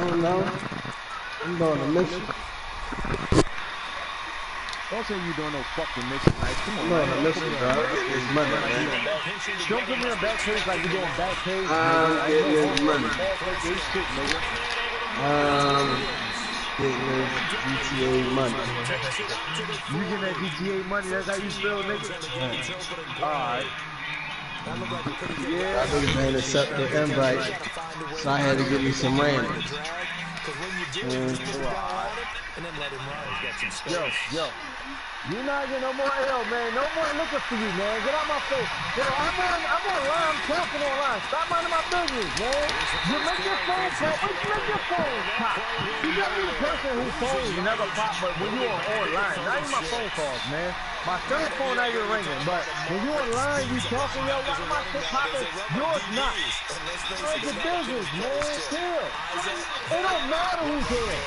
don't know. I'm doing a mission. Don't say you doing no fucking mission, like, come on, man. Listen, bro. It's money, man. Don't put me on back page like you doing back page. It's money. Getting this GTA money. You getting that GTA money, that's how you feel, nigga? Alright. Yeah. I niggas ain't accept the invite, so I had to give me some random. Yo. You not getting no more L, man. No more looking for you, man. Get out my face. Yo, I'm online. I'm talking online. Stop minding my business, man. You make your phone pop. Why you make your phone pop? You got me the person whose phone never pop, but when you are online, not even my phone calls, man. My third phone not even ringing, but when you online, you talking, yo, why my shit popping? Yours not. Mind your business, man. Chill. It don't matter who's here.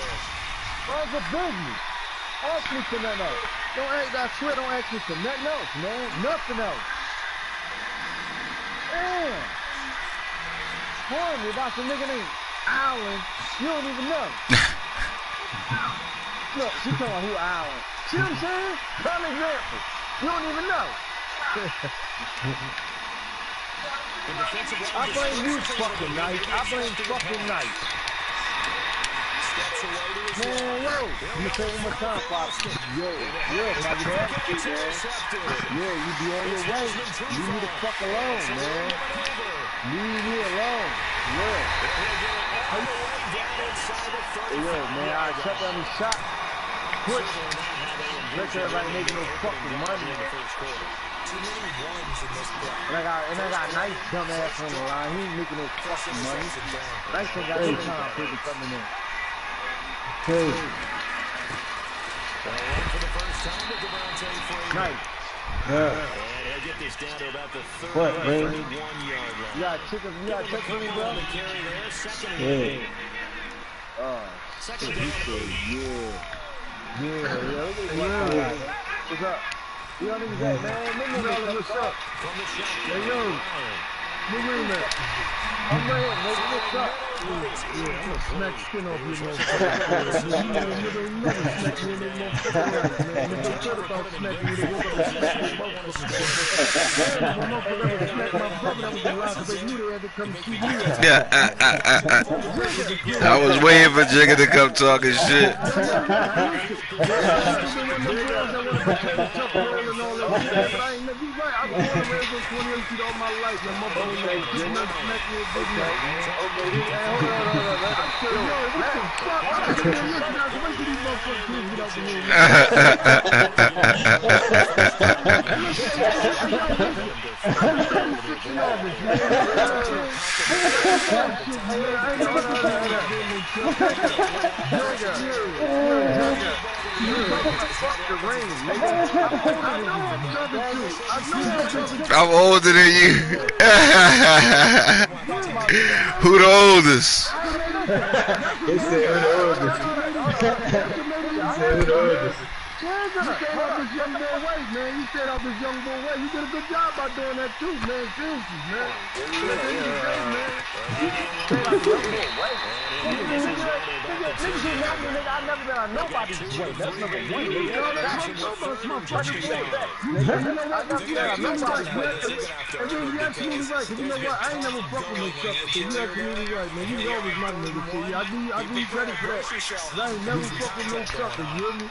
Mind your business. Ask me for nothing else. I swear, don't ask me for nothing else, man. Nothing else. Damn. Telling me about some nigga named Allen. You don't even know. Look, she talking about who Allen. See what I'm saying? Prime example. You don't even know. I blame you fucking nice. I blame fucking nice. Man, yo, you say one more time, Pop. Yo, probably that. Yeah, you be on your way. Leave me the fuck alone, man. Leave me alone. Yeah. Yo, man, I accept any shot. Push. Let everybody making no fucking money. And I got nice dumb ass on the line. He ain't making no fucking money. Nice thing got no time for coming in. Hey. Nice. Yeah. What, man? You got chicken for me, bro? Yeah. Shit, he said, yeah. What's up? Yo, niggas at, man? What's up? Hey, yo. Where you at? I'm right here, nigga. What's up? Yeah, I'm gonna smack skin off you, motherfucker. You never smack me in this motherfucker, man. If they thought about smacking you, they woke up and smacked me, motherfucker. Damn, my motherfucker ever smacked my brother, that was a lie, because they knew they had to come see me. I was waiting for Jigga to come talking shit. I'm older than you. Who the oldest? They said who the oldest. They said who the oldest. You said help this young boy wait, man. You said help this young boy wait. You did a good job by doing that too, man. Seriously, man. Niggas who help me, nigga, I never been on nobody's way. That's number one, nigga. That's my fucking way. I never been on nobody's way. And then you absolutely right, because you know what? I ain't never fucking with sucker, so you absolutely right, man. You always my nigga, so yeah, I do you credit for that. I ain't never fucking no sucker, you hear me?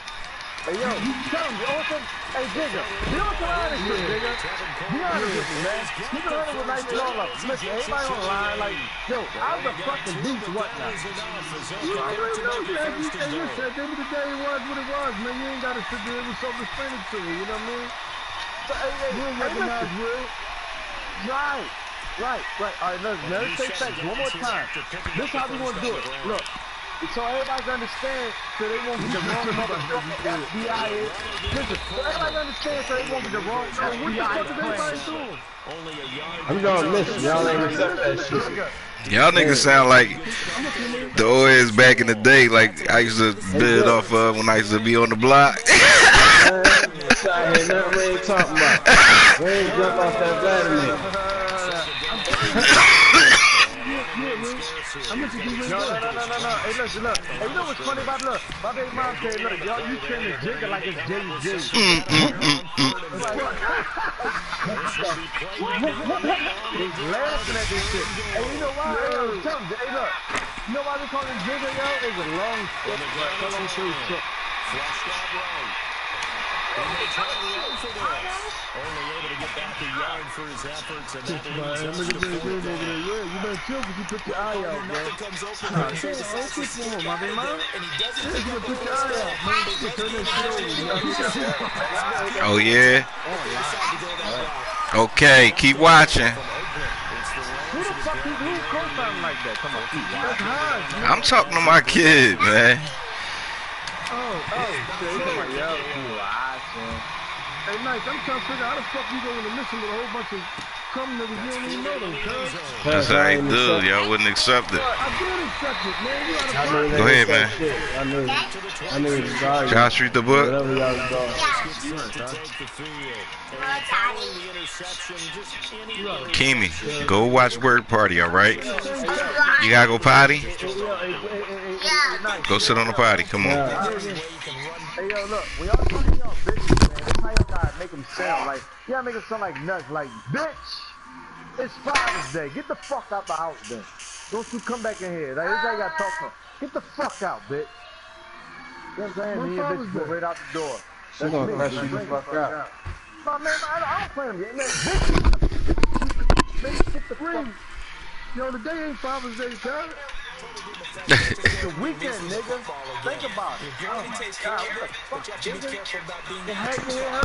Hey, yo, you tell him, hey, Jigga, you don't come out of shit, Jigga. You honest with me, man. You can handle with nice and all up. Listen, everybody on the line, like, yo, I was a fucking beast, what now? You already know, man. You said, at the end of the day, it was what it was, man. You ain't got to sit there. It was self-explanatory, you know what I mean? So, you recognize real. Right. All right, let's take facts one more time. This is how we gonna do it. Look. So everybody can understand, so they won't get the wrong motherfucking FBI is. Listen, so everybody can understand, so they won't get the wrong FBI is. I'm gonna miss y'all ain't accept that shit. Y'all niggas sound like the OS back in the day, like I used to build off of when I used to be on the block. I ain't nothing we ain't talking about. We ain't jump off that Vladimir. I'm gonna keep it. No. Hey, listen, look. Hey, you know what's funny about look? My baby mom said, look, y'all, you train the jigger like it's Jay-Z. He's laughing at this shit. Hey, you know why? Hey, look. You know why we call it jigger, yo? It's a long shit. Long story short. Flushed out right. And they try to run for this. Only able to get back a yard for his efforts. And that leaves us to 4 Yeah, you better chill because you put your eye out, bro. Nothing comes open. Don't keep on, my baby mom. And he doesn't You better put your eye out, man. You turn that shit over. Oh yeah. Okay, keep watching. Who the fuck who co-signing like that? Come on, that's hard, man. I'm talking to my kid, man. Hey, nice. I'm trying to figure out how the fuck you going to listen to a whole bunch of cum niggas you don't even know them, cuz. That's how I do. Y'all wouldn't accept it. I did accept it, man. You gotta Go ahead, man. I knew it was God. Josh, read the book. Whatever y'all was Kimi, go watch Word Party, all right? You gotta go potty? Go sit on the potty. Come on. Hey, yo, look. We all talking y'all bitches, man. That's how y'all gotta make them sound like, you gotta make them sound like nuts. Like, bitch, it's Father's Day. Get the fuck out the house, then. Don't you come back in here. Like, this how you gotta talk to them. Get the fuck out, bitch. You know what I'm saying? Me and bitch go right out the door. She's gonna crush you the fuck out. No, man, I don't play them yet, man. Bitch, get the fuck. Yo, the day ain't Father's Day, cuz. It's the weekend, nigga. Think about it. Oh my God, what the fuck, nigga? The heck you hear her?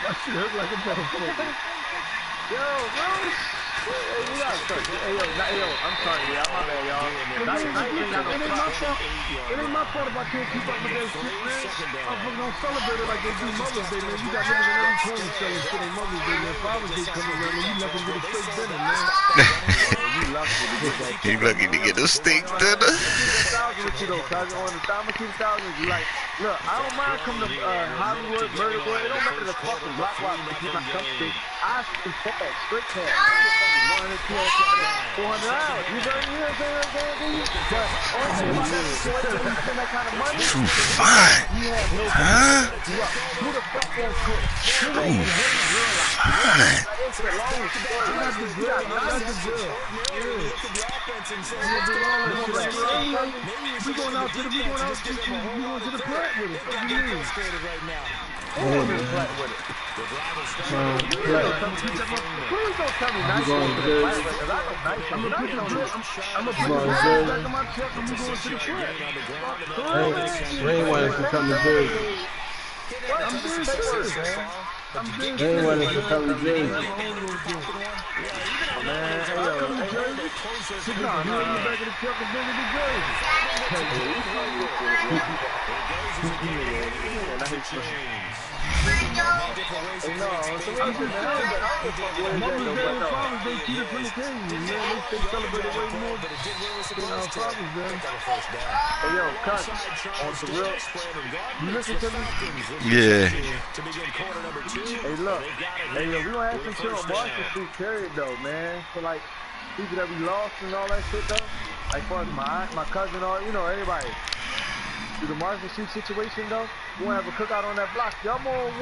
That shit hurt like a motherfucker. Yo, bro. Hey, yo, I'm sorry, yeah, I'm my bad, y'all. It ain't my fault. It ain't my fault if I can't keep up with that shit, man. I'm gonna celebrate it like they do Mother's Day, man. You got niggas in every corner selling shit on Mother's Day, man. Father's Day coming around, man. You lucky to get a steak dinner, man. You lucky to get a steak dinner. I'm gonna keep thousands. Like, look, I don't mind coming to Hollywood, Murder Boy. It don't matter the fucking block watch to keep my cup stick. I can fuck that straight cash. 100, 200, 400 hours. You know what I'm saying? But also, you spend that kind of money. True fine. Huh? Who the fuck wants to? True fine. We going out to the plant with it. What do you mean? Please don't tell me nice. I'm gonna put the back of my truck and we going to the plant. They ain't want us to come to Jersey. I'm being serious, man. They ain't want us to come to Jersey. Man, hey, yo, sit down. You in the back of the truck and bring it to Jersey. Hey, no, so what is it, man? Mother's Day and Father's Day, 2 different occasions, man. They celebrate it way more than our Father's Day. Hey, yo, cut. On the real, you listen to me? Yeah. Hey, look. Hey, yo, we gonna have some shit on Marshall Street, period, though, man. So, like, people that we lost and all that shit, though. Like, far as my aunt, my cousin, all, you know, everybody. Through the Marshall Street situation, though, we gonna have a cookout on that block. Y'all more than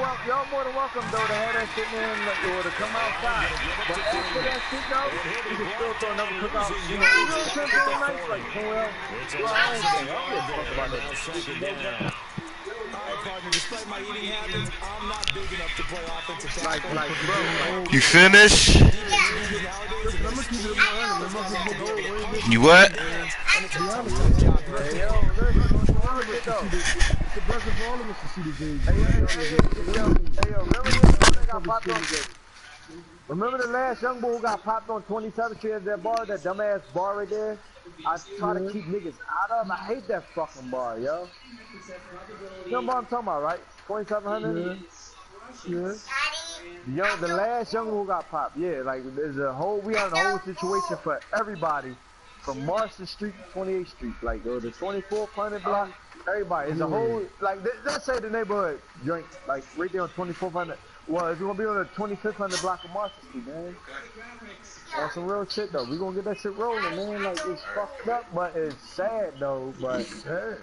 welcome, though, to have that shit, man, or to come outside. But after that shit, though, we can still throw another cookout. You know what I'm saying? Nice, like, well, I don't give a fuck about that. Alright, partner, despite my eating habits, I'm not big enough to play offensive tackle. Like, bro. You finished? You what? Remember the last young boy who got popped on 27th Street at that bar, that dumbass bar right there? I try to keep niggas out of. I hate that fucking bar, yo. You know what I'm talking about, right? 2700? Yeah. Yo, the last young who got popped, yeah, like there's a whole, we had a whole situation for everybody from Marston Street to 28th Street, like the 24th Planet Block, everybody. It's a whole, like let's say the neighborhood drink, like right there on 24th Well, it's gonna be on the 2500 block of Market Street, man. On some real shit though. We gonna get that shit rolling, man. Like it's fucked up, but it's sad though. But Sad.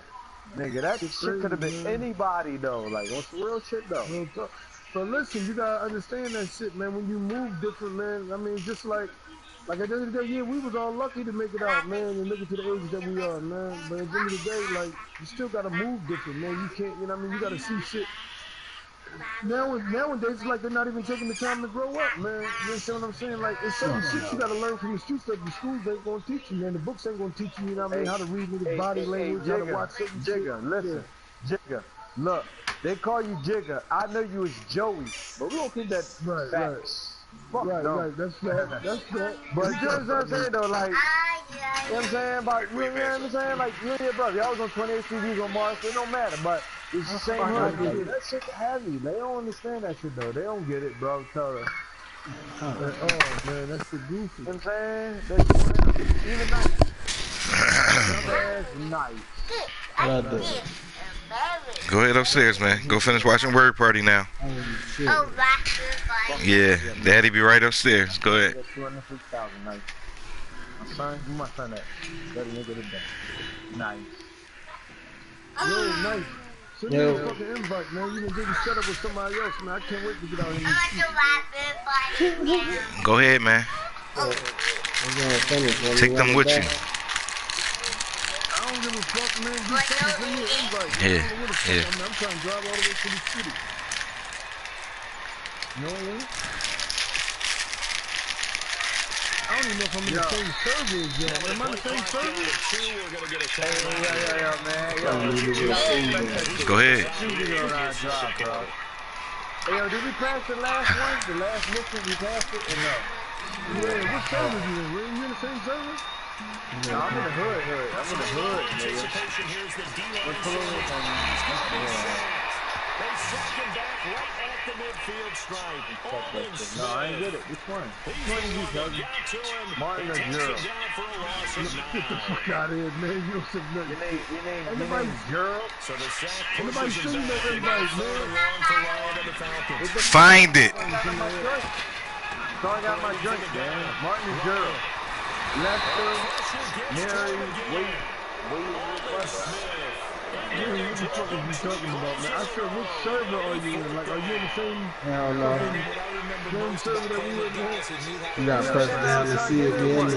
nigga, that It's shit could have crazy, been man. anybody though. Like on some real shit though. Real talk. But listen, you gotta understand that shit, man. When you move different, man. I mean, just like at the end of the day, yeah, we was all lucky to make it out, man, and make it to the age that we are, man. But at the end of the day, like, you still gotta move different, man. You can't, you know what I mean? You gotta see shit. Nowadays, it's like they're not even taking the time to grow up, man. You understand what I'm saying? Like, it's certain shit you gotta learn from the streets that the schools ain't gonna teach you, man. The books ain't gonna teach you, you know what I mean? How to read niggas' body language, how to watch certain Jigga, shit. listen, Jigga, look, they call you Jigga. I know you as Joey, but we don't keep that Right, facts. Fuck right, no. right. That's that. That's that. But you know what I'm saying though, like, you know what I'm saying? About you know what I'm saying? Like you and your brother, y'all was on 28 TVs on Mars, it don't matter, but it's the same hood. Like, that shit heavy. They don't understand that shit though. They don't get it, bro. Tell her. Oh man, that's the goofy. You know what I'm saying? That's even nice. What I do? Go ahead upstairs, man. Go finish watching Word Party now. Oh, Yeah, Daddy be right upstairs. Go ahead. That's 250,000, nice. My son, you my son that. Better nigga today. Nice. Yo, nice. Send me a fucking invite, man. You done did the setup with somebody else, man. I can't wait to get out here and see. Go ahead, man. Take them with you. I don't give a fuck, man. Just send me an invite. Yeah, I don't know where the fuck yeah. I'm trying to drive all the way to the city. You know what I mean? I don't even know if I'm in the same server as y'all. Am I in the same server? Yeah, man. Go ahead. Hey, yo, did we pass the last one? The last mission, we passed it or no? Yeah, what server you in? Ray? You in the same server? No, I'm in the hood. I'm in the hood, nigga. Let's pull over on They second back right at the midfield stripe. No, I ain't get it. Which one? Which one is you, cousin? Martin or Gerald? Get the fuck out of here, man. You don't say nothing. Your name Anybody's Gerald? So the sack Anybody's pushes him saying that back. everybody's, man. The Falcons. Find it. So I got my drink, man. Martin and Gerald. Lester, Mary, Wade. Yeah, what the fuck is you talking about, man? I said, which server are you in? Like, are you in the same, same server that we in? You gotta press down to see it again.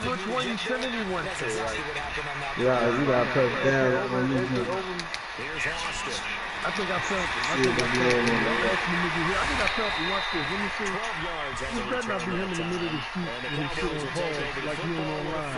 Which one you sending me one to? Yeah, you gotta press down on YouTube. Here's Austin. I think I felt it. I think I felt it. Don't ask me to here. I think I felt it. Watch this. Let me see. 12 yards on This the better not be him in the middle of the street when he's sitting on balls like he ain't online.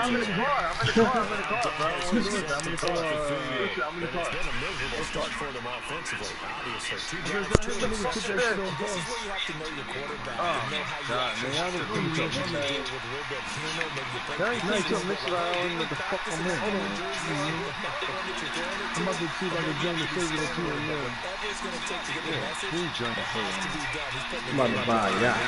I'm in the car. I'm in the car, bro. I'm in the car. I'm in the car. It's been a miserable start for them offensively. Obviously, two drives, two Nigga put that shit on balls. This is where you have to know your quarterback. Oh, and know how God, you man. I was really deal so mad. with a little bit of humor, maybe you break There ain't Nice, something mixed around. I don't even know what the fuck I'm in. Hold on. I'm about to see if I can join the server that you in there. whatever it's going to take to get the message. Who's joining the has server? to be done. He's putting I'm about to buy a yacht.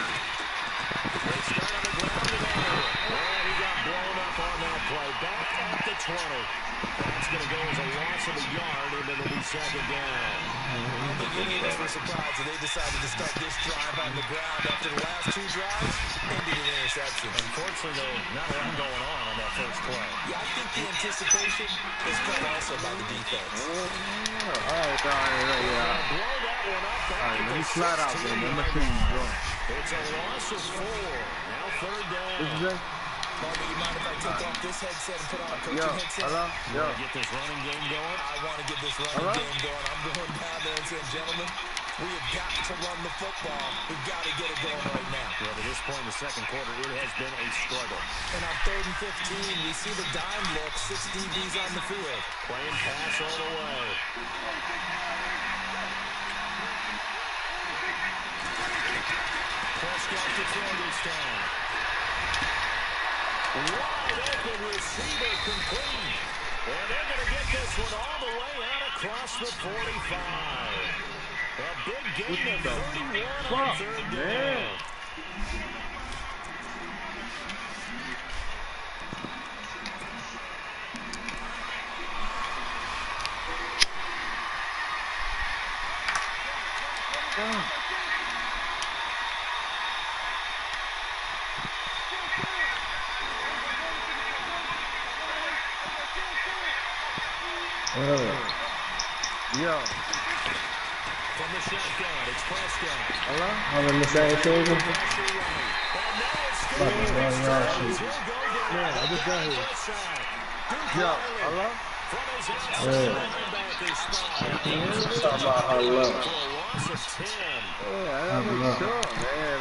They start on the ground today. And he got blown up on that play. Back at the 20. That's going to go as a loss of a yard, and it'll be second down. I think any of us were surprised that they decided to start this drive on the ground after the last two drives ended in interception. Unfortunately, though, not a lot going on that first play. Yeah, I think the anticipation is cut also by the defense. All right, yeah. Blow that one up. All right, let me slide out there, man. Let's see what you're doing. It's a loss of 4. Now third down. This is it? Bobby, you mind if I take off this headset and put on a coaching Yo, headset? hello? Yo. Get this running game going. I want to get this running game going. I'm going down there and saying, gentlemen, we have got to run the football. We've got to get it going right now. Well, to this point in the second quarter, it has been a struggle. And on 3rd and 15, we see the dime look, 6 DBs on the field. Playing pass all the way. Prescott to throw this time. Wide open receiver complete. And they're going to get this one all the way out across the 45. A big gain of 31 on third down. Yo. From the shotgun, it's Prescott. Hello? I'm in the same season. Man, I just got here. Yo, hello? Talk about how low. Yeah, I gotta make sure, man.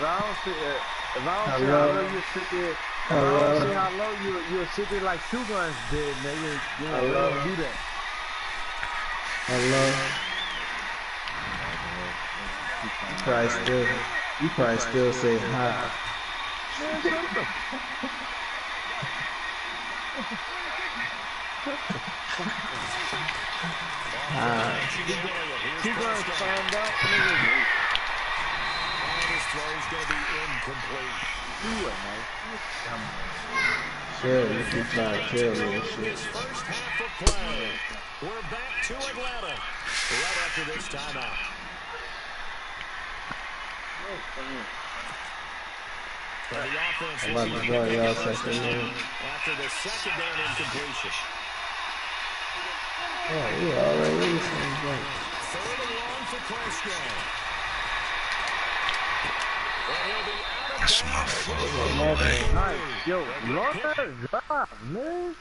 If I don't see how low you sit there, if I don't see how low you'll sit there like 2 guns dead, nigga. You know, don't do that. Hello. You probably still say hi. Two guns found out, nigga. This throw is going to be incomplete. Sure, you keep trying to kill me and shit. First half of play. We're back to Atlanta right after this timeout. For the offense, I'm about to join y'all second man. after the second down incompletion. Oh, yeah, already. Third and long for Prescott. That's my fault. Hey. Yo, Lord, drive, man.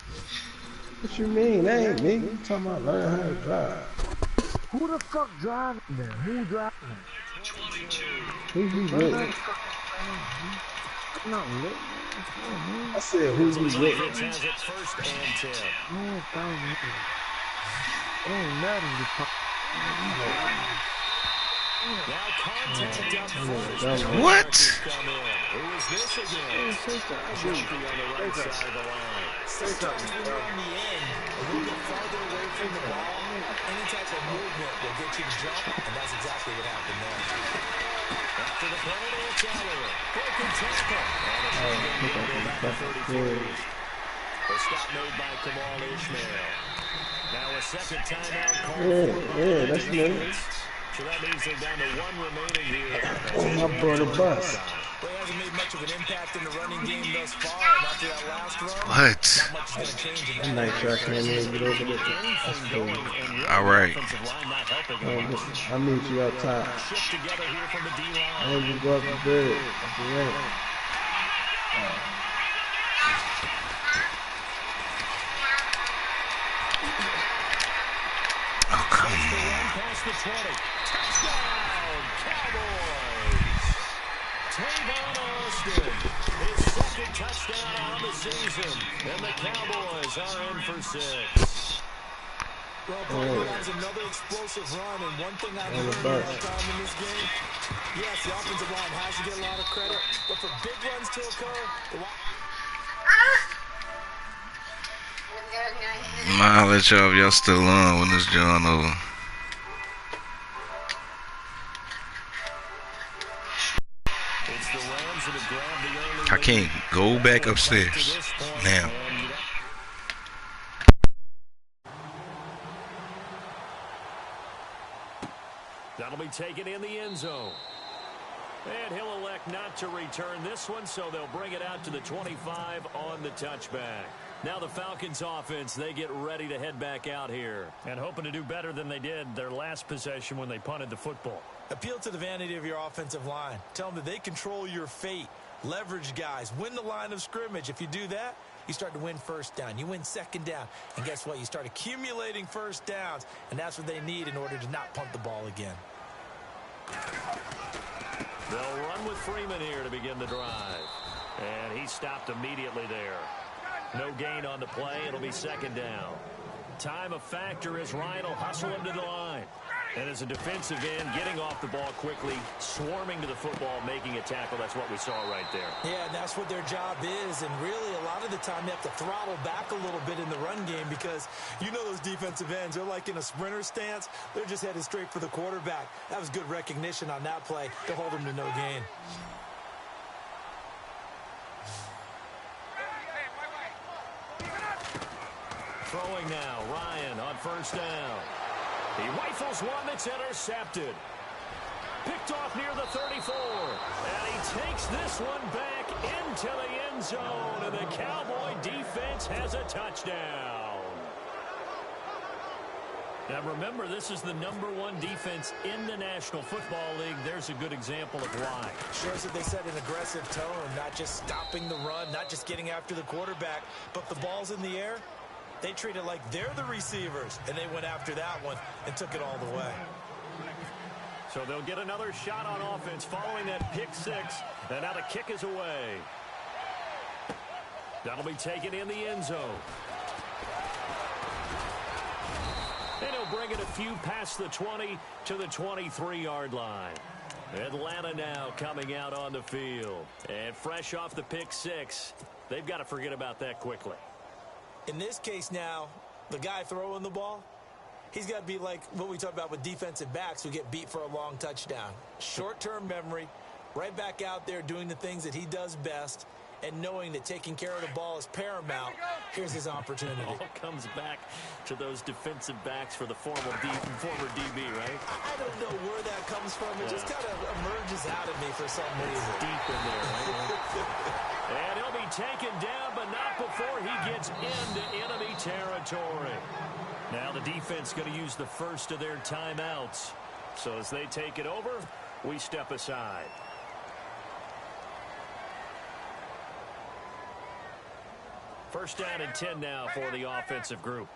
What you mean? That ain't me. You talking about learn how to drive. Who the fuck driving there? Who driving? Who you with? I'm not lit. I said who you with? Has it first and 10. Ain't nothing to talk. Now contact up first. What? Who is this again? Jumpy on the right side of the line. Sometimes when you're on the end, a little bit farther away from the ball, any type of movement will get you to jump, and that's exactly what happened there. After the penalty, it's Oliver. Broken tackle. And it's back to 33. A stop made by Kamal Ishmael. Now a second timeout call. Yeah, that's me. So that means they're down to 1 remaining here. Oh, my brother bus. Well, he hasn't made much of an impact in the running game thus far, and after that last run, What? not much is going to change in that. I'm not sure I can't even get over this. That's cool. All right. I'll meet you up top. Shift together here from the D-line. I want you to go up the bridge. That's the right. Oh, come on. Past the 20. Touchdown, Cowboys. Tavon Austin, his second touchdown on the season. And the Cowboys are in for 6. Well, Parker, that was another explosive run, and one thing I've learned all the time in this game, yes, the offensive line has to get a lot of credit, but for big runs to occur, I'll let y'all if y'all still on when this joint over. Hakeem, go back upstairs now. That'll be taken in the end zone. And he'll elect not to return this one, so they'll bring it out to the 25 on the touchback. Now the Falcons offense, they get ready to head back out here. And hoping to do better than they did their last possession when they punted the football. appeal to the vanity of your offensive line. Tell them that they control your fate. Leverage guys. Win the line of scrimmage. If you do that, you start to win first down. You win second down. And guess what? You start accumulating first downs. And that's what they need in order to not punt the ball again. They'll run with Freeman here to begin the drive. And he stopped immediately there. No gain on the play. It'll be second down. Time a factor as Ryan will hustle him to the line. And as a defensive end, getting off the ball quickly, swarming to the football, making a tackle. That's what we saw right there. Yeah, and that's what their job is. And really, a lot of the time, you have to throttle back a little bit in the run game because you know those defensive ends, they're like in a sprinter stance. They're just headed straight for the quarterback. That was good recognition on that play to hold him to no gain. Throwing now, Ryan on first down. He rifles one that's intercepted. Picked off near the 34. And he takes this one back into the end zone. And the Cowboy defense has a touchdown. Now remember, this is the #1 defense in the National Football League. There's a good example of why. Shows that they set an aggressive tone, not just stopping the run, not just getting after the quarterback, but the ball's in the air. They treat it like they're the receivers, and they went after that one and took it all the way. So they'll get another shot on offense following that pick six, and now the kick is away. That'll be taken in the end zone. And he'll bring it a few past the 20 to the 23-yard line. Atlanta now coming out on the field. And fresh off the pick six, they've got to forget about that quickly. In this case now, the guy throwing the ball, he's got to be like what we talk about with defensive backs who get beat for a long touchdown. Short-term memory, right back out there doing the things that he does best, and knowing that taking care of the ball is paramount. Here's his opportunity. It all comes back to those defensive backs for the former DB, right? I don't know where that comes from. It just kind of emerges out of me for some reason. Deep in there, right? And he'll be taken down, but not before he gets into enemy territory. Now the defense going to use the first of their timeouts. So as they take it over, we step aside. First down and 10 now for the offensive group.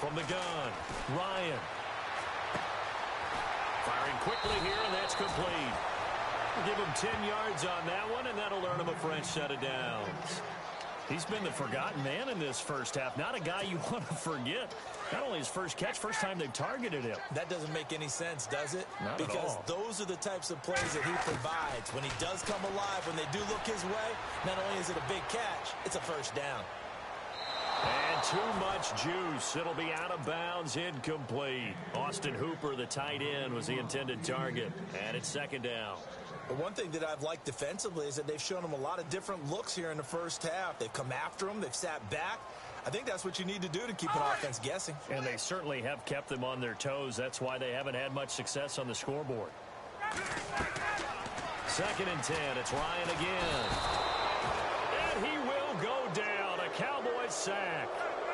From the gun, Ryan. Firing quickly here, and that's complete. We'll give him 10 yards on that one, and that'll earn him a fresh set of downs. He's been the forgotten man in this first half. Not a guy you want to forget. Not only his first catch, first time they've targeted him. That doesn't make any sense, does it? Not at all. Because those are the types of plays that he provides. When he does come alive, when they do look his way, not only is it a big catch, it's a first down. And too much juice. It'll be out of bounds, incomplete. Austin Hooper, the tight end, was the intended target. And it's second down. But one thing that I've liked defensively is that they've shown him a lot of different looks here in the first half. They've come after him. They've sat back. I think that's what you need to do to keep an offense guessing. And they certainly have kept them on their toes. That's why they haven't had much success on the scoreboard. Second and 10. It's Ryan again. And he will go down. A Cowboys sack.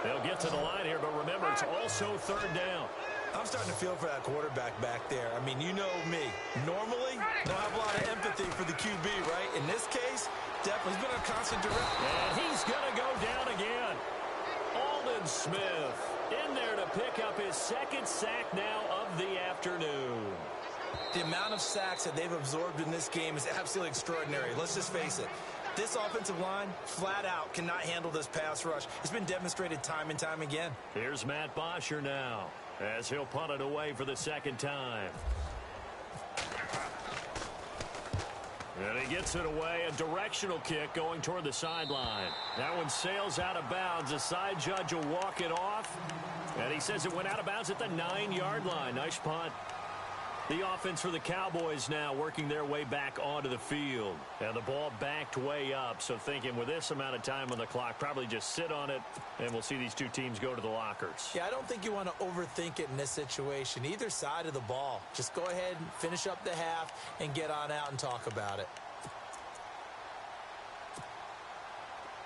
They'll get to the line here, but remember, it's also third down. I'm starting to feel for that quarterback back there. I mean, you know me. Normally, don't have a lot of empathy for the QB, right? In this case, definitely has been a constant direct. And he's going to go down again. Aldon Smith in there to pick up his second sack now of the afternoon. The amount of sacks that they've absorbed in this game is absolutely extraordinary. Let's just face it. This offensive line, flat out, cannot handle this pass rush. It's been demonstrated time and time again. Here's Matt Bosher now, as he'll punt it away for the second time. And he gets it away, a directional kick going toward the sideline. That one sails out of bounds. The side judge will walk it off. And he says it went out of bounds at the 9-yard line. Nice punt. The offense for the Cowboys now working their way back onto the field. And the ball backed way up. So thinking with this amount of time on the clock, probably just sit on it, and we'll see these two teams go to the lockers. Yeah, I don't think you want to overthink it in this situation. Either side of the ball. Just go ahead and finish up the half and get on out and talk about it.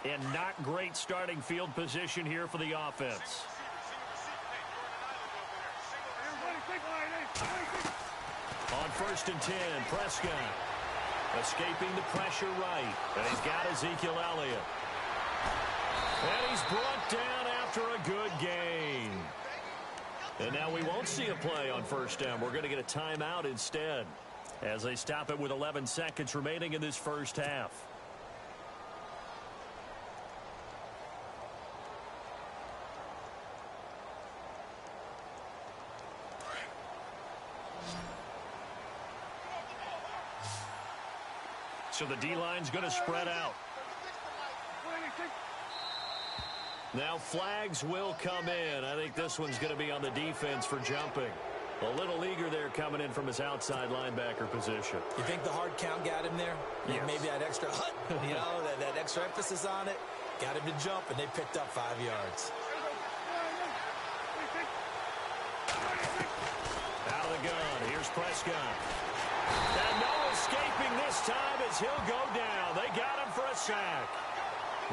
And not great starting field position here for the offense. On first and 10, Prescott escaping the pressure right. And he's got Ezekiel Elliott. And he's brought down after a good gain. And now we won't see a play on first down. We're going to get a timeout instead as they stop it with 11 seconds remaining in this first half. So the D-line's going to spread out. Now flags will come in. I think this one's going to be on the defense for jumping. A little eager there coming in from his outside linebacker position. You think the hard count got him there? Yes. Maybe that extra that extra emphasis on it got him to jump, and they picked up 5 yards. the gun. Here's Prescott. And no escaping this time as he'll go down. They got him for a sack.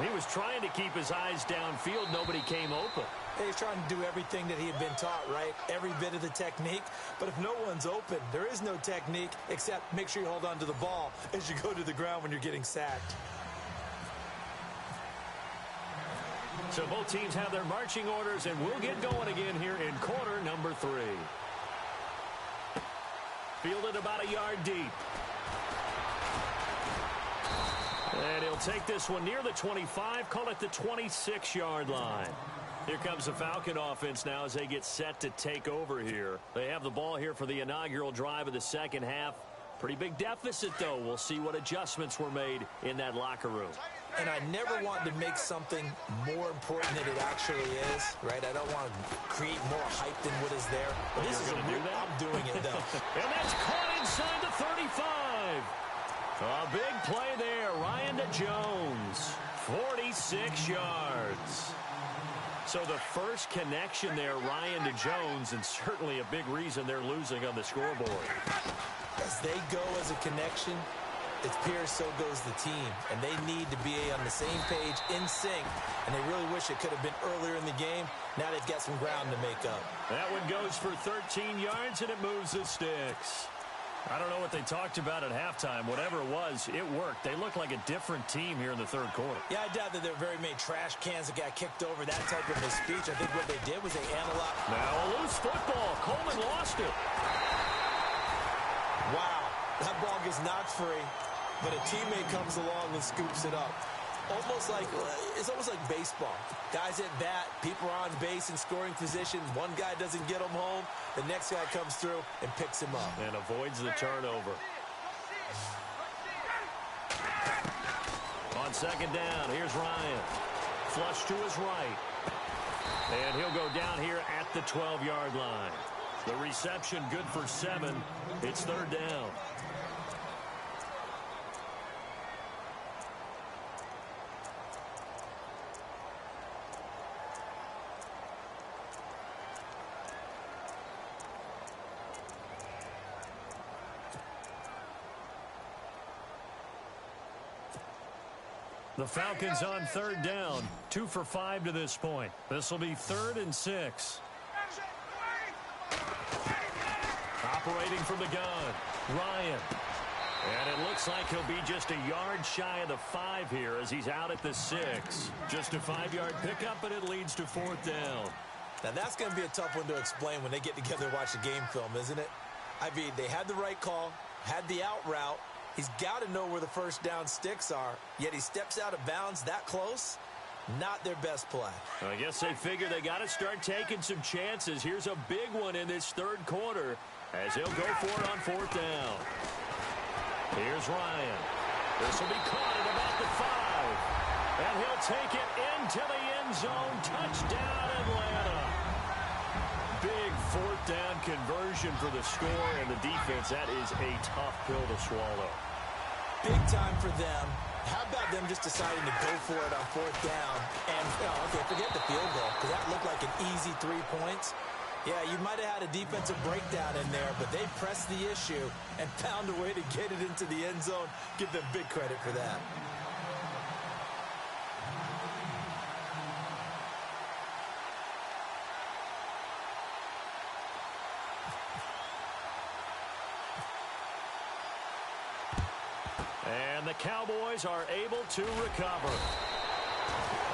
He was trying to keep his eyes downfield. Nobody came open. He's trying to do everything that he had been taught, right? Every bit of the technique. But if no one's open, there is no technique except make sure you hold on to the ball as you go to the ground when you're getting sacked. So both teams have their marching orders, and we'll get going again here in quarter number 3. Fielded about a yard deep. And he'll take this one near the 25, call it the 26-yard line. Here comes the Falcon offense now as they get set to take over here. They have the ball here for the inaugural drive of the second half. Pretty big deficit, though. We'll see what adjustments were made in that locker room. And I never want to make something more important than it actually is, right? I don't want to create more hype than what is there. But this is a real, I'm doing it, though. And that's caught inside the 35. A big play there. Ryan to Jones. 46 yards. So the first connection there, Ryan to Jones, and certainly a big reason they're losing on the scoreboard. As they go as a connection, it's Pierce, so goes the team. And they need to be on the same page, in sync. And they really wish it could have been earlier in the game. Now they've got some ground to make up. That one goes for 13 yards, and it moves the sticks. I don't know what they talked about at halftime. Whatever it was, it worked. They look like a different team here in the third quarter. Yeah, I doubt that there were very many trash cans that got kicked over, that type of a speech. I think what they did was they analyzed. Now a loose football. Coleman lost it. Wow, that ball gets knocked free, but a teammate comes along and scoops it up. It's almost like baseball. Guys at bat, people are on base in scoring position. One guy doesn't get him home. The next guy comes through and picks him up. And avoids the turnover. On second down, here's Ryan. Flush to his right. And he'll go down here at the 12-yard line. The reception good for 7. It's third down. The Falcons on third down. 2 for 5 to this point. This will be 3rd and 6. Operating from the gun, Ryan. And it looks like he'll be just a yard shy of the 5 here as he's out at the 6. Just a 5-yard pickup, but it leads to 4th down. Now that's going to be a tough one to explain when they get together and watch the game film, isn't it? I mean, they had the right call, had the out route. He's got to know where the first down sticks are, yet he steps out of bounds that close. Not their best play. I guess they figure they got to start taking some chances. Here's a big one in this third quarter as he'll go for it on 4th down. Here's Ryan. This will be caught at about the 5. And he'll take it into the end zone. Touchdown, Atlanta. Big 4th down conversion for the score and the defense. That is a tough pill to swallow. Big time for them. How about them just deciding to go for it on 4th down? And, okay, forget the field goal, because that looked like an easy 3 points. Yeah, you might have had a defensive breakdown in there, but they pressed the issue and found a way to get it into the end zone. Give them big credit for that. And the Cowboys are able to recover.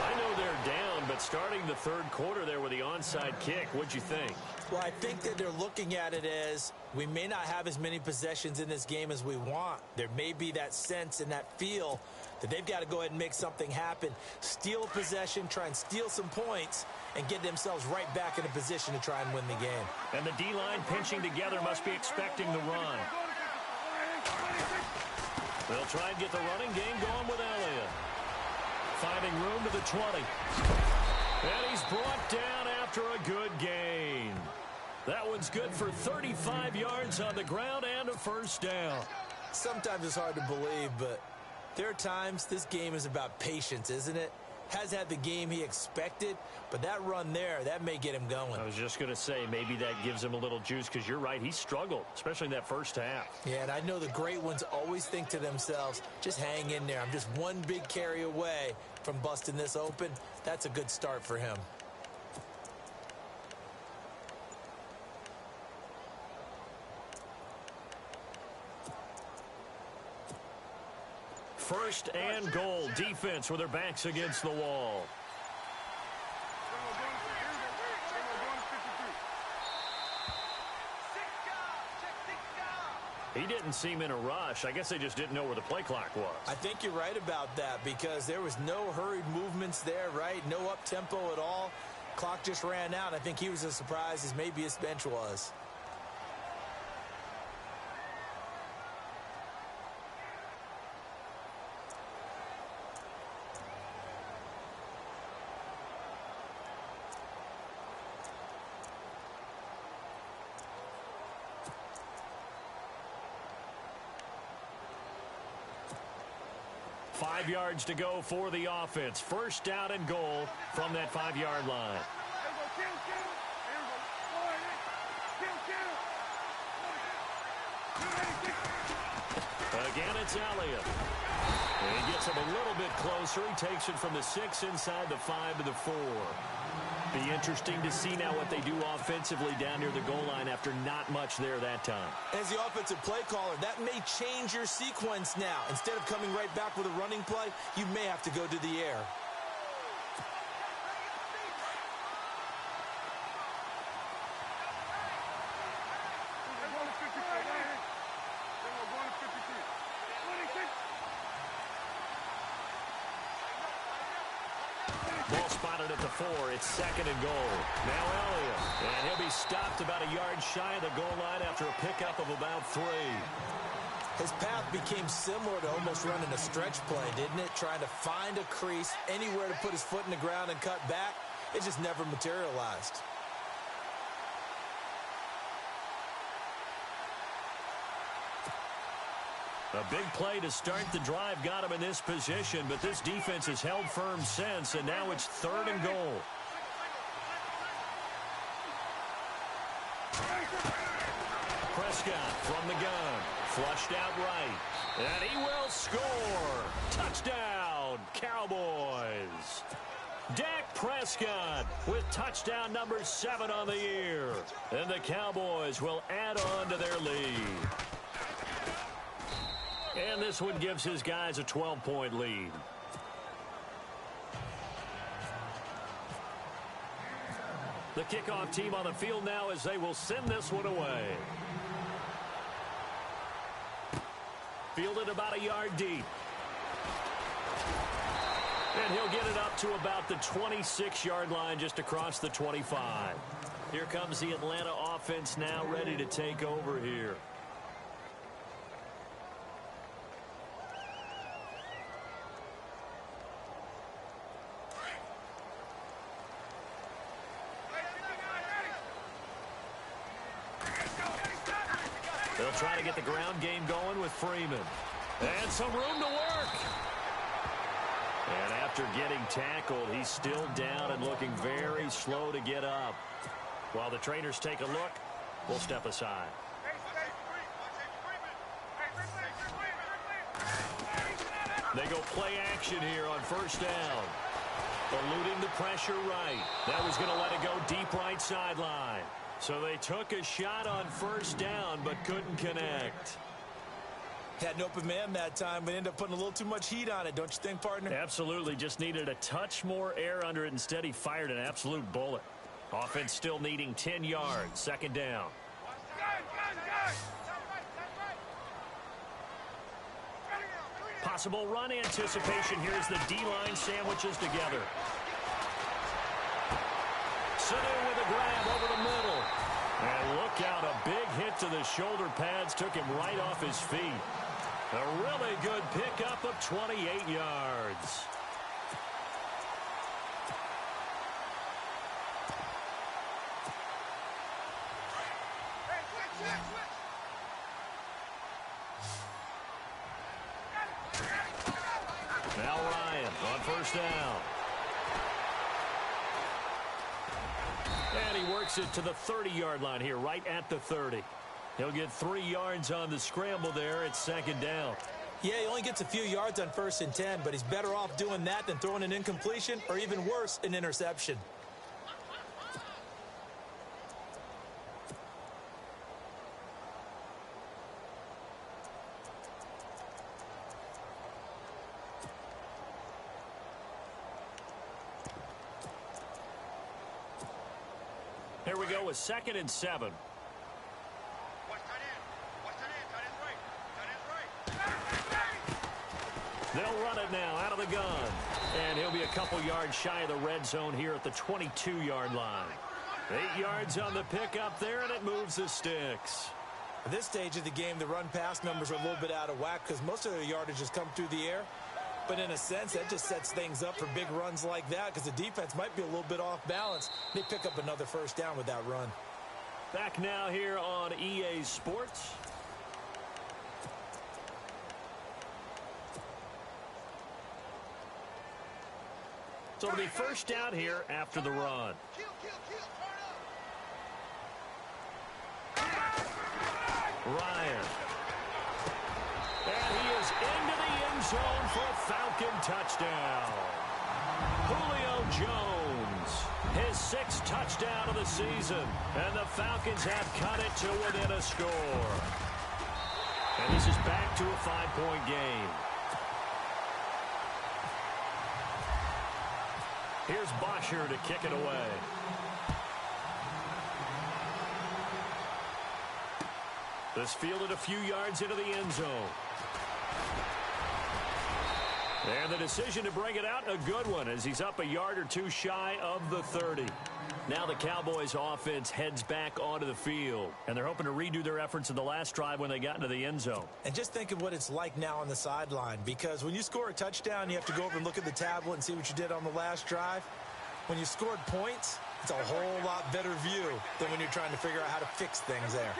I know they're down, but starting the third quarter there with the onside kick, what'd you think? Well, I think that they're looking at it as we may not have as many possessions in this game as we want. There may be that sense and that feel that they've got to go ahead and make something happen. Steal possession, try and steal some points, and get themselves right back in a position to try and win the game. And the D-line pinching together must be expecting the run. They'll try and get the running game going with Elliott. Finding room to the 20. And he's brought down after a good gain. That one's good for 35 yards on the ground and a first down. Sometimes it's hard to believe, but there are times this game is about patience, isn't it? has had the game he expected, but that run there, that may get him going. I was just going to say, maybe that gives him a little juice, because you're right, he struggled, especially in that first half. Yeah, and I know the great ones always think to themselves, just hang in there. I'm just one big carry away from busting this open. That's a good start for him. First and goal, defense with their backs against the wall. He didn't seem in a rush. I guess they just didn't know where the play clock was. I think you're right about that, because there was no hurried movements there, right? No up-tempo at all. Clock just ran out. I think he was as surprised as maybe his bench was. Five yards to go for the offense. First down and goal from that 5-yard line. Again, it's Elliott. And he gets him a little bit closer. He takes it from the 6 inside the 5 to the 4. Be interesting to see now what they do offensively down near the goal line after not much there that time. As the offensive play caller, that may change your sequence now. Instead of coming right back with a running play, you may have to go to the air. Ball spotted at the 4. It's second and goal. Now Elliott. And he'll be stopped about a yard shy of the goal line after a pickup of about 3. His path became similar to almost running a stretch play, didn't it? Trying to find a crease, anywhere to put his foot in the ground and cut back. It just never materialized. A big play to start the drive got him in this position, but this defense has held firm since, and now it's third and goal. Prescott from the gun, flushed out right, and he will score. Touchdown, Cowboys. Dak Prescott with touchdown number 7 on the year, and the Cowboys will add on to their lead. And this one gives his guys a 12-point lead. The kickoff team on the field now as they will send this one away. Fielded about a yard deep. And he'll get it up to about the 26-yard line, just across the 25. Here comes the Atlanta offense now ready to take over here. They'll try to get the ground game going with Freeman. And some room to work. And after getting tackled, he's still down and looking very slow to get up. While the trainers take a look, we'll step aside. They go play action here on first down. Eluding the pressure right. That was going to let it go deep right sideline. So they took a shot on first down, but couldn't connect. Had an open man that time, but ended up putting a little too much heat on it, don't you think, partner? Absolutely. Just needed a touch more air under it. Instead, he fired an absolute bullet. Offense still needing 10 yards. Second down. Possible run anticipation. Here's the D-line sandwiches together. Sanu with a grab over the middle. And look out, a big hit to the shoulder pads took him right off his feet. A really good pickup of 28 yards. Now Ryan on first down. And he works it to the 30-yard line here, right at the 30. He'll get 3 yards on the scramble there. It's second down. Yeah, he only gets a few yards on 1st and 10, but he's better off doing that than throwing an incompletion or even worse, an interception. Here we go with 2nd and 7. They'll run it now out of the gun. And he'll be a couple yards shy of the red zone here at the 22-yard line. 8 yards on the pickup there, and it moves the sticks. At this stage of the game, the run-pass numbers are a little bit out of whack because most of the yardage has come through the air. But in a sense, that just sets things up for big runs like that because the defense might be a little bit off balance. They pick up another 1st down with that run. Back now here on EA Sports. So it'll be 1st down here after the run. Ryan. And he is into the end zone for a Falcon touchdown. Julio Jones, his 6th touchdown of the season. And the Falcons have cut it to within a score. And this is back to a 5-point game. Here's Bosher to kick it away. This fielded a few yards into the end zone. And the decision to bring it out, a good one, as he's up a yard or 2 shy of the 30. Now the Cowboys offense heads back onto the field, and they're hoping to redo their efforts in the last drive when they got into the end zone. And just think of what it's like now on the sideline, because when you score a touchdown, you have to go over and look at the tablet and see what you did on the last drive. When you scored points, it's a whole lot better view than when you're trying to figure out how to fix things there.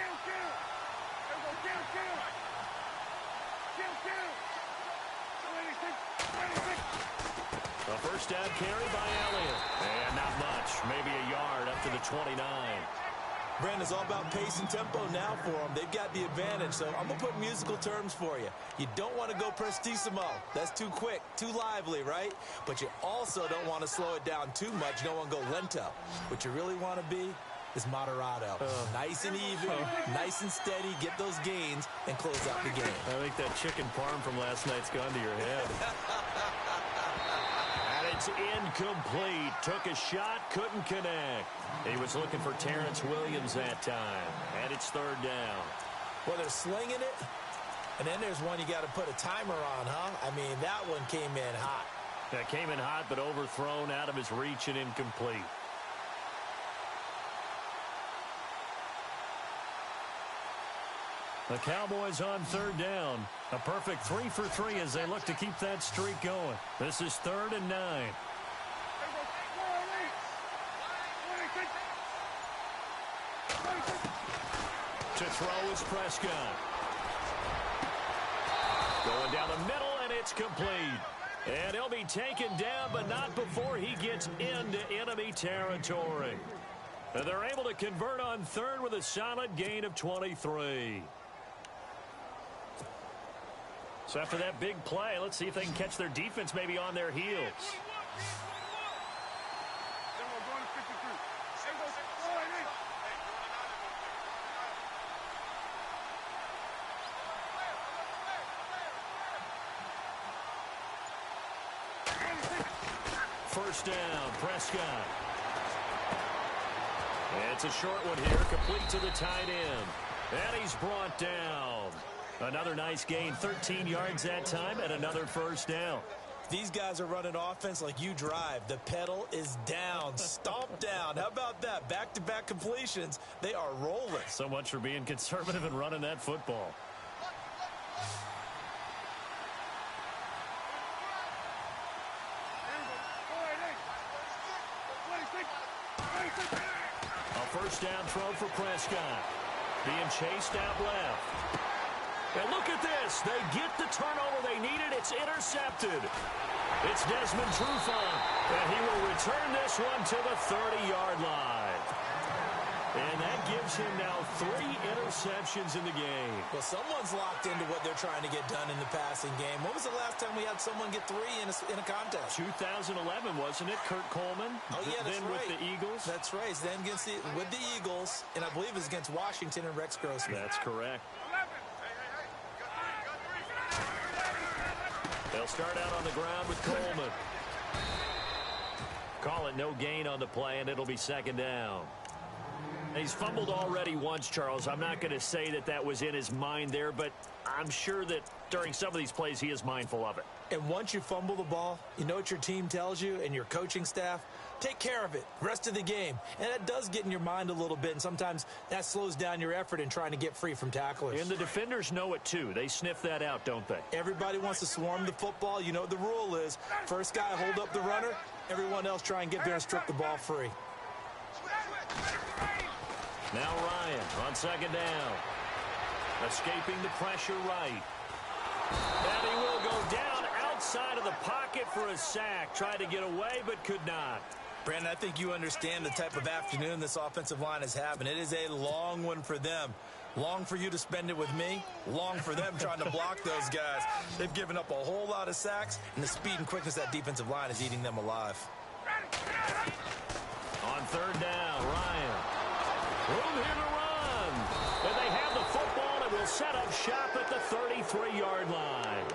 A 1st down carry by Elliott. And not much, maybe a yard up to the 29. Brandon, it's all about pace and tempo now for them. They've got the advantage, so I'm going to put musical terms for you. You don't want to go prestissimo. That's too quick, too lively, right? But you also don't want to slow it down too much. You don't want to go lento. What you really want to be is moderato. Nice and even, nice and steady, get those gains, and close out the game. I think that chicken parm from last night's gone to your head. And it's incomplete. Took a shot, couldn't connect. He was looking for Terrence Williams that time. And it's 3rd down. Well, they're slinging it, and then there's one you got to put a timer on, huh? I mean, that one came in hot. That came in hot, but overthrown, out of his reach, and incomplete. The Cowboys on 3rd down. A perfect 3 for 3 as they look to keep that streak going. This is 3rd and 9. To throw is Prescott. Going down the middle, and it's complete. And he'll be taken down, but not before he gets into enemy territory. And they're able to convert on 3rd with a solid gain of 23. So after that big play, let's see if they can catch their defense maybe on their heels. First down, Prescott. It's a short one here, complete to the tight end. And he's brought down. Another nice gain, 13 yards that time, and another 1st down. These guys are running offense like you drive. The pedal is down, stomp down. How about that? Back-to-back completions. They are rolling. So much for being conservative and running that football. A 1st down throw for Prescott. Being chased out left. And look at this. They get the turnover they needed. It's intercepted. It's Desmond Trufant, and he will return this one to the 30-yard line. And that gives him now 3 interceptions in the game. Well, someone's locked into what they're trying to get done in the passing game. When was the last time we had someone get 3 in a contest? 2011, wasn't it? Kurt Coleman. Oh, yeah, that's then right. with the Eagles. That's right. Then with the Eagles, and I believe it was against Washington and Rex Grossman. That's correct. They'll start out on the ground with Coleman. Call it no gain on the play, and it'll be second down. He's fumbled already once, Charles. I'm not going to say that that was in his mind there, but I'm sure that during some of these plays he is mindful of it. And once you fumble the ball, you know what your team tells you and your coaching staff? Take care of it rest of the game. And that does get in your mind a little bit, and sometimes that slows down your effort in trying to get free from tacklers. And the defenders know it, too. They sniff that out, don't they? Everybody wants to swarm the football. You know what the rule is. First guy hold up the runner. Everyone else try and get there and strip the ball free. Now Ryan on second down. Escaping the pressure right. And he will go down outside of the pocket for a sack. Tried to get away, but could not. Brandon, I think you understand the type of afternoon this offensive line is having. It is a long one for them. Long for you to spend it with me. Long for them trying to block those guys. They've given up a whole lot of sacks, and the speed and quickness of that defensive line is eating them alive. On third down, Ryan. Room here to run. And they have the football and will set up shop at the 33-yard line.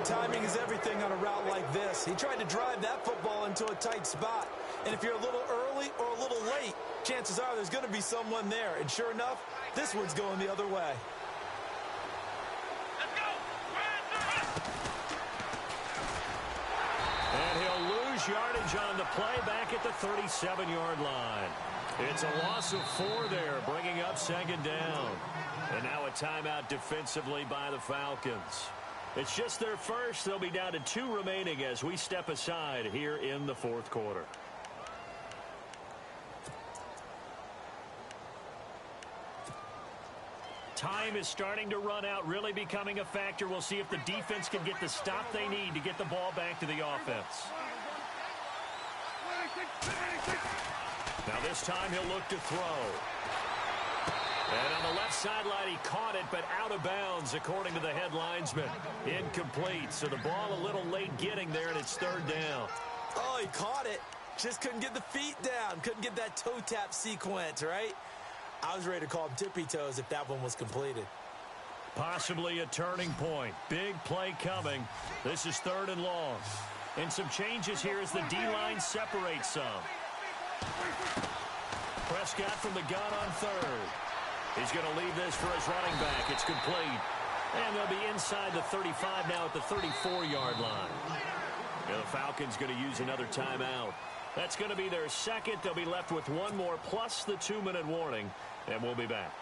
Timing is everything on a route like this. He tried to drive that football into a tight spot. And if you're a little early or a little late, chances are there's going to be someone there. And sure enough, this one's going the other way. And he'll lose yardage on the play back at the 37-yard line. It's a loss of 4 there, bringing up second down. And now a timeout defensively by the Falcons. It's just their first. They'll be down to 2 remaining as we step aside here in the fourth quarter. Time is starting to run out, really becoming a factor. We'll see if the defense can get the stop they need to get the ball back to the offense. Now this time he'll look to throw. And on the left sideline, he caught it, but out of bounds, according to the head linesman. Incomplete, so the ball a little late getting there, and it's third down. Oh, he caught it. Just couldn't get the feet down. Couldn't get that toe tap sequence, right? I was ready to call him tippy toes if that one was completed. Possibly a turning point. Big play coming. This is third and long. And some changes here as the D-line separates some. Prescott from the gun on third. He's going to leave this for his running back. It's complete. And they'll be inside the 35 now at the 34-yard line. And the Falcons going to use another timeout. That's going to be their second. They'll be left with 1 more plus the 2-minute warning. And we'll be back.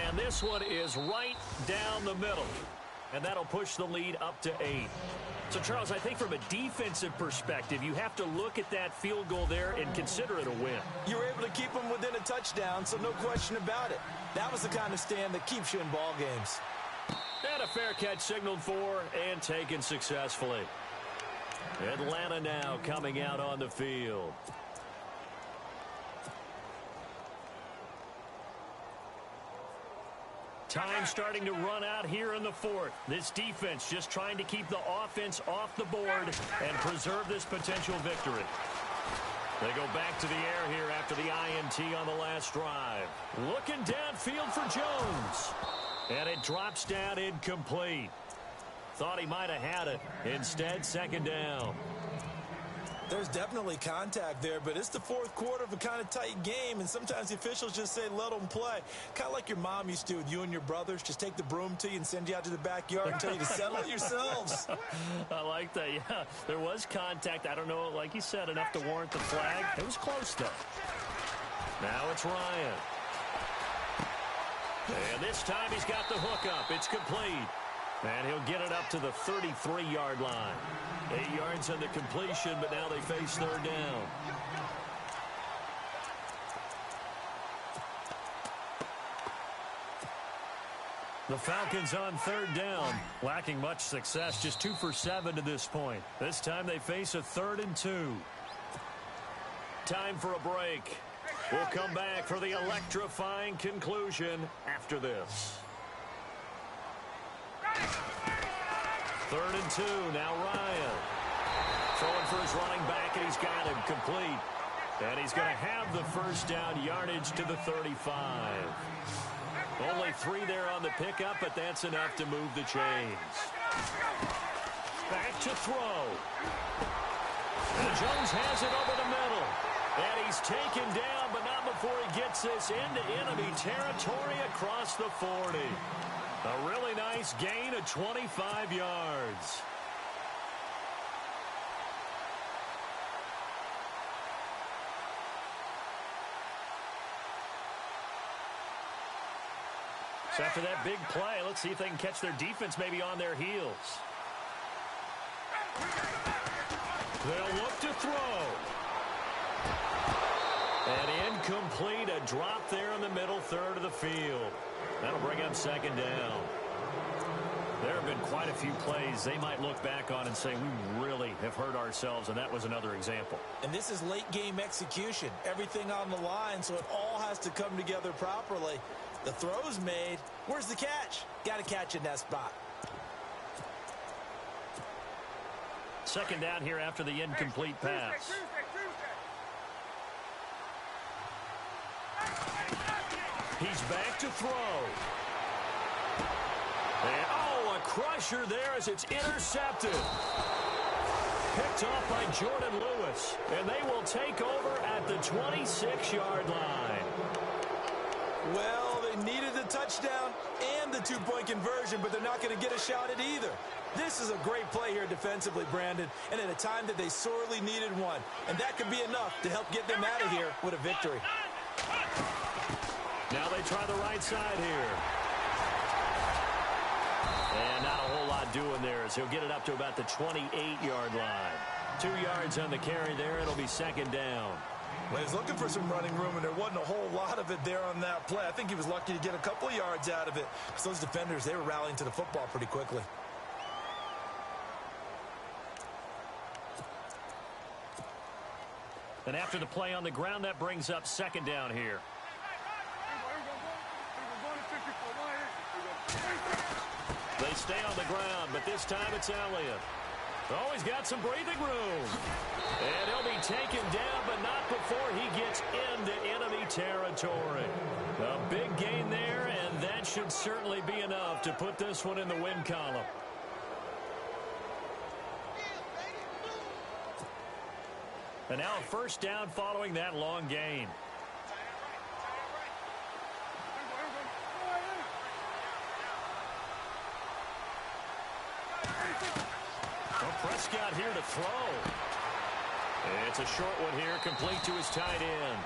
And this one is right down the middle. And that'll push the lead up to 8. So, Charles, I think from a defensive perspective, you have to look at that field goal there and consider it a win. You were able to keep them within a touchdown, so no question about it. That was the kind of stand that keeps you in ball games. And a fair catch signaled for and taken successfully. Atlanta now coming out on the field. Time starting to run out here in the fourth. This defense just trying to keep the offense off the board and preserve this potential victory. They go back to the air here after the INT on the last drive. Looking downfield for Jones. And it drops down incomplete. Thought he might have had it. Instead, second down. There's definitely contact there, but it's the fourth quarter of a kind of tight game, and sometimes the officials just say, let them play. Kind of like your mom used to with you and your brothers. Just take the broom to you and send you out to the backyard and tell you to settle it yourselves. I like that, yeah. There was contact. I don't know, like you said, enough to warrant the flag. It was close, though. Now it's Ryan. And this time he's got the hook up. It's complete. And he'll get it up to the 33-yard line. 8 yards on the completion, but now they face third down. The Falcons on third down, lacking much success, just 2 for 7 to this point. This time they face a 3rd and 2. Time for a break. We'll come back for the electrifying conclusion after this. 3rd and 2, now Ryan. Throwing for his running back, and he's got him complete. And he's going to have the first down yardage to the 35. Only 3 there on the pickup, but that's enough to move the chains. Back to throw. And Jones has it over the middle. And he's taken down, but not before he gets this into enemy territory across the 40. A really nice gain of 25 yards. So after that big play, let's see if they can catch their defense maybe on their heels. They'll look to throw. And incomplete, a drop there in the middle third of the field. That'll bring up second down. There have been quite a few plays they might look back on and say, we really have hurt ourselves, and that was another example. And this is late-game execution. Everything on the line, so it all has to come together properly. The throw's made. Where's the catch? Got to catch in that spot. Second down here after the incomplete pass. He's back to throw. And, oh, a crusher there as it's intercepted. Picked off by Jordan Lewis. And they will take over at the 26-yard line. Well, they needed the touchdown and the two-point conversion, but they're not going to get a shot at either. This is a great play here defensively, Brandon, and at a time that they sorely needed one. And that could be enough to help get them out of here with a victory. Now they try the right side here. And not a whole lot doing there as he'll get it up to about the 28-yard line. 2 yards on the carry there. It'll be second down. Well, he was looking for some running room, and there wasn't a whole lot of it there on that play. I think he was lucky to get a couple of yards out of it. Because those defenders, they were rallying to the football pretty quickly. And after the play on the ground, that brings up second down here. They stay on the ground, but this time it's Elliott. Oh, he's got some breathing room. And he'll be taken down, but not before he gets into enemy territory. A big gain there, and that should certainly be enough to put this one in the win column. And now a first down following that long gain. Prescott here to throw. It's a short one here, complete to his tight end.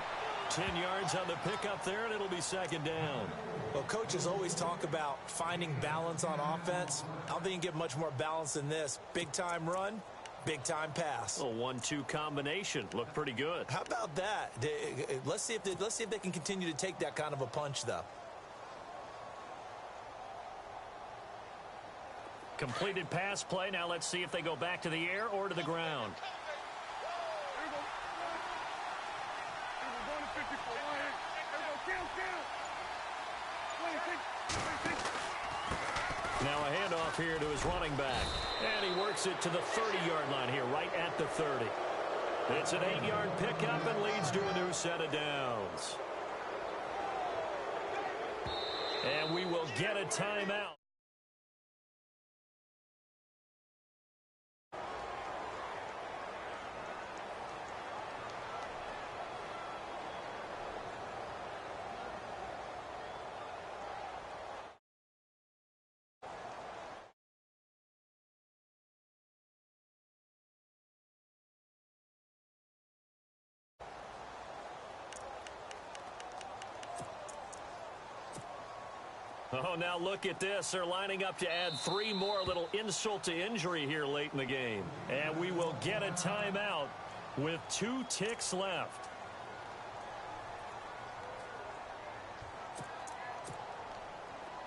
10 yards on the pickup there, and it'll be second down. Well, coaches always talk about finding balance on offense. I don't think you can get much more balance than this. Big-time run, big-time pass. A 1-2 combination. Looked pretty good. How about that? Let's see if they can continue to take that kind of a punch, though. Completed pass play. Now let's see if they go back to the air or to the ground. Now a handoff here to his running back. And he works it to the 30-yard line here, right at the 30. It's an 8-yard pickup and leads to a new set of downs. And we will get a timeout. Oh, now look at this. They're lining up to add 3 more, a little insult to injury here late in the game. And we will get a timeout with 2 ticks left.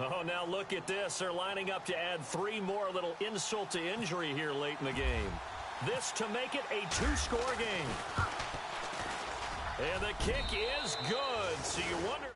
Oh, now look at this. They're lining up to add 3 more, a little insult to injury here late in the game. This to make it a 2-score game. And the kick is good. So you wonder...